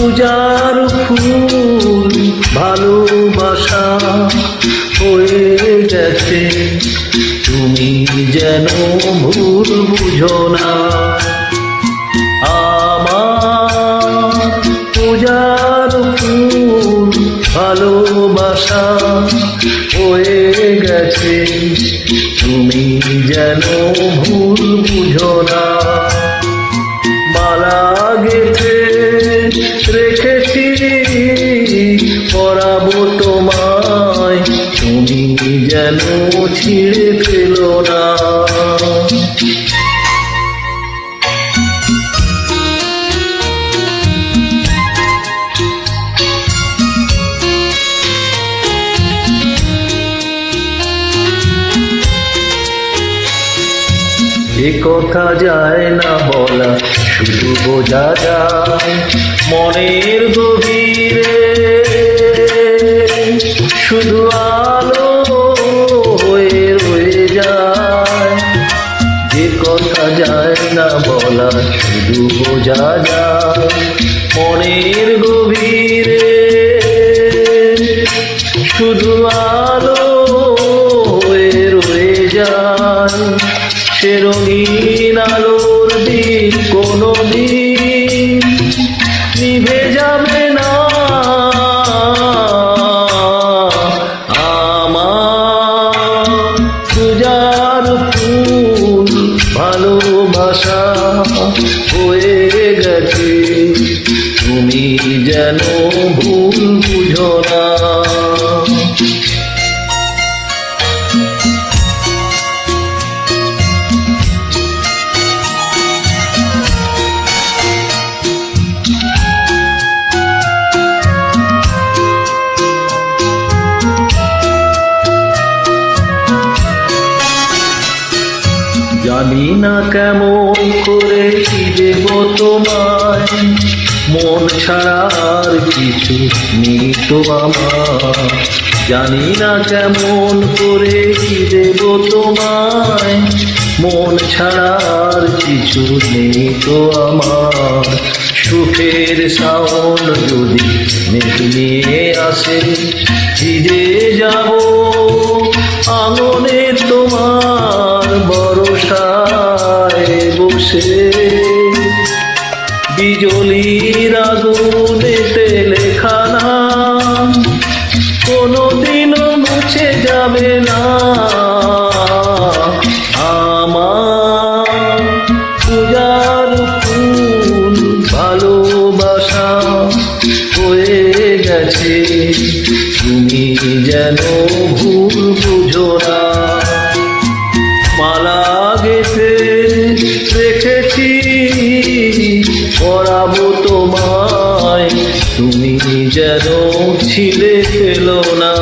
পূজার ফুল ভালোবাসা হয়ে গেছে, তুমি যেন ভুল বুঝো না। আমার পূজার ফুল ভালোবাসা হয়ে গেছে, তুমি যেন ভুল বুঝো না। মালা গেঁথে রেখেছি পরাবো তোমায়, তুমি যেন ছিঁড়ে ফেলো না। এ কথা যায় না বলা, শুধু বোঝা যায় মনের গভীরে, শুধু আলো হয়ে রয়ে যায়। যে কথা যায় না বলা, শুধু বোঝা যায় মনের গভীরে, শুধু আলো হয়ে রয়ে যায়। সে রঙিন আলোর দিক কোনদিন নিভে যাবে না। আমার পূজার ফুল ভালোবাসা হয়ে গেছে, তুমি যেন ভুল বুঝো না। জানি না কেমন করে কি দেব তোমায়, মন ছাড়া আর কিছু নেই তো আমার। জানি না কেমন করে কি দেব তোমায়, মন ছাড়া আর কিছু নেই তো আমার। সুখের শাওন যদি মেঘ নিয়ে আসে, ভিজে যাব আঙনে তোমার বরসায় বসে। বিজলির আগুনেতে লেখা নাম কোনোদিনও মুছে যাবে না। আমার পূজার ফুল ভালোবাসা হয়ে গেছে, তুমি যেন ভুল বুঝো না। মালা গেঁথে রেখেছি পরাবো তোমায়, তুমি যেন ছিঁড়ে ফেলো না।